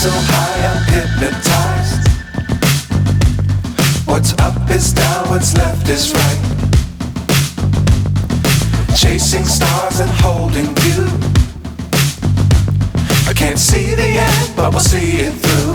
so high I'm hypnotized. What's up is down, what's left is right. Chasing stars and holding you. I can't see the end, but we'll see it through.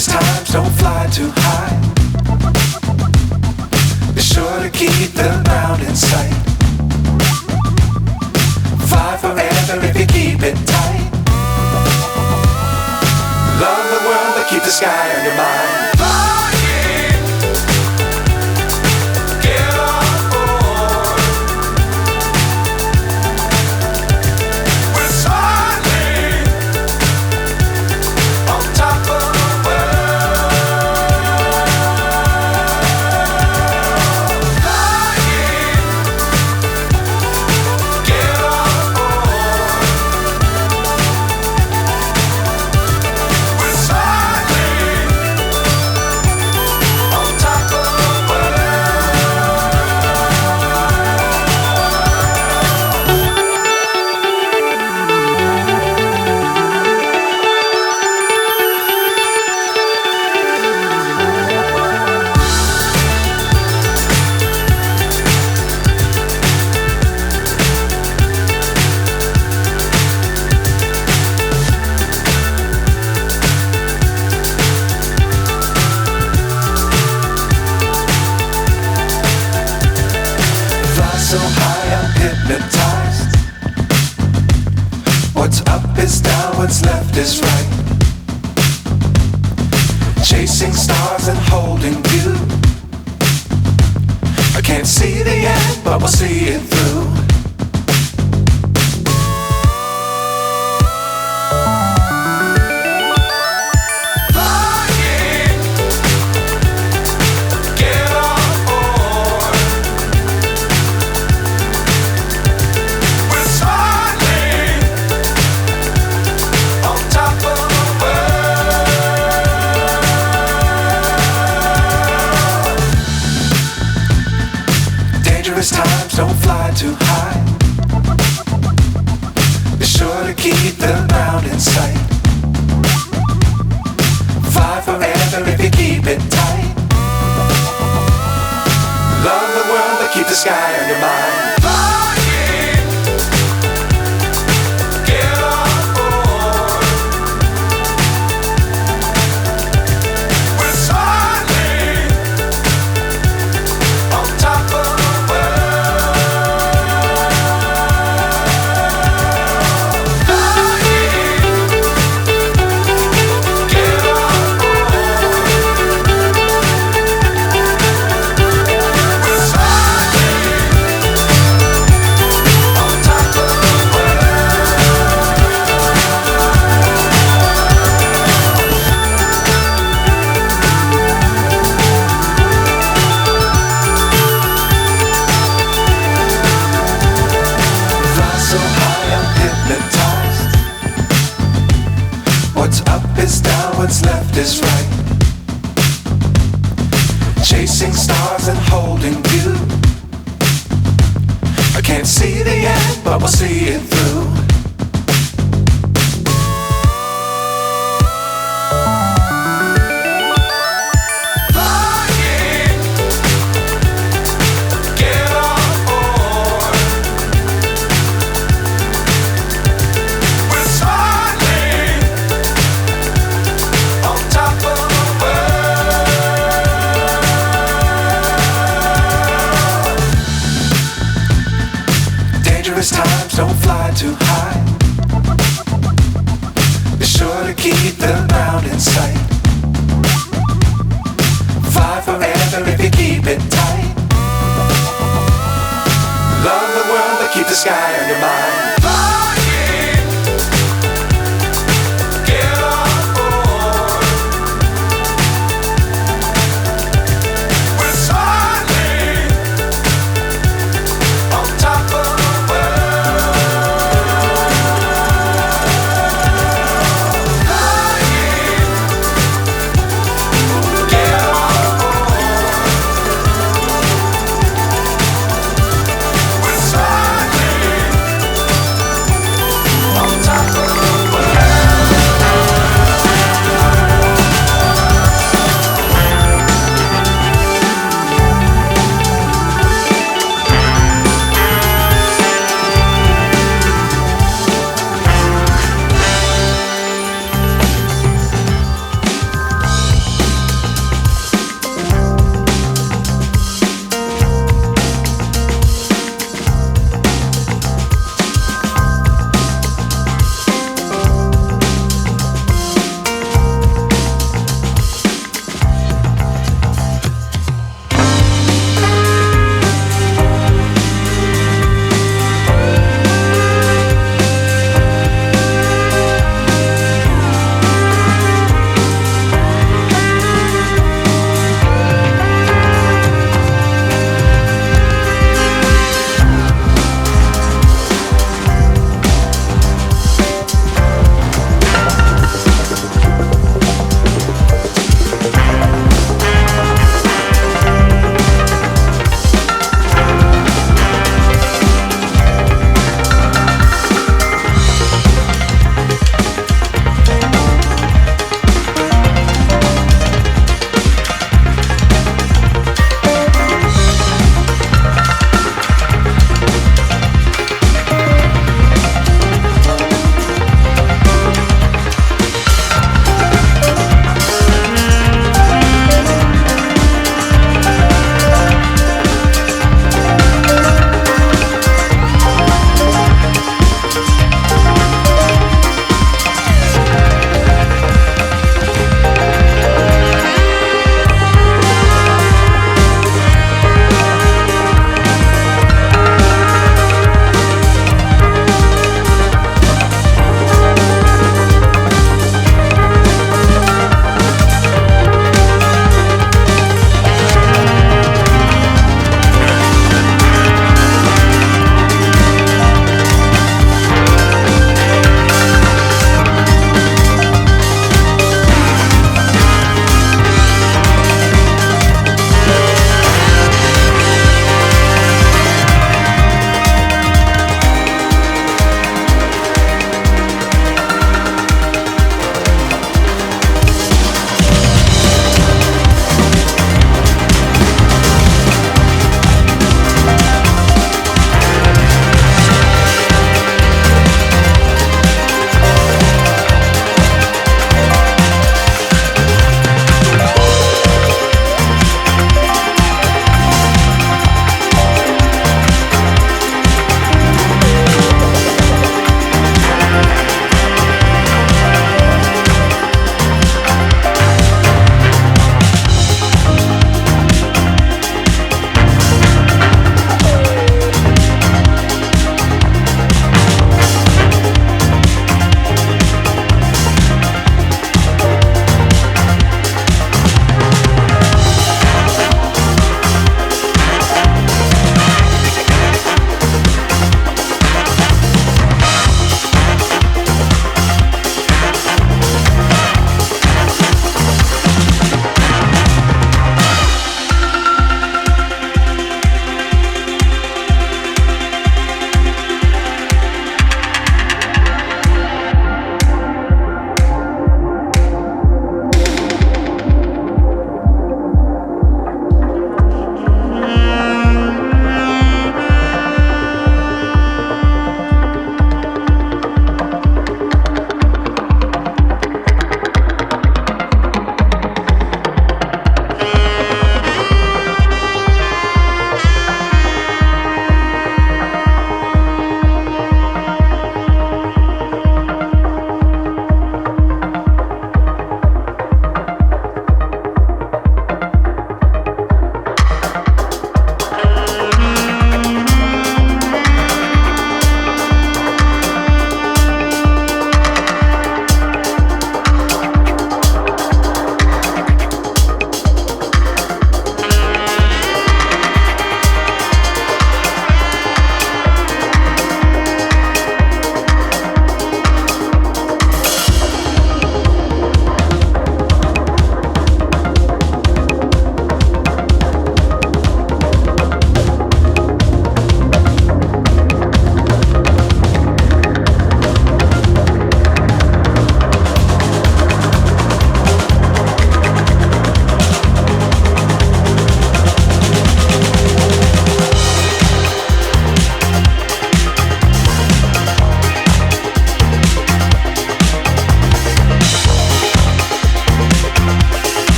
Times don't fly too high. Be sure to keep the ground in sight. Fly forever if you keep it tight. Love the world but keep the sky on your mind. So high I'm hypnotized. What's up is down, what's left is right. Chasing stars and holding you. I can't see the end, but we'll see it through. Times don't fly too high. Be sure to keep the ground in sight. Fly forever if you keep it tight. Love the world but keep the sky on your mind. What's up is down, what's left is right. Chasing stars and holding you. I can't see the end, but we'll see it through. Times don't fly too high. Be sure to keep the ground in sight. Fly forever if you keep it tight. Love the world but keep the sky on your mind.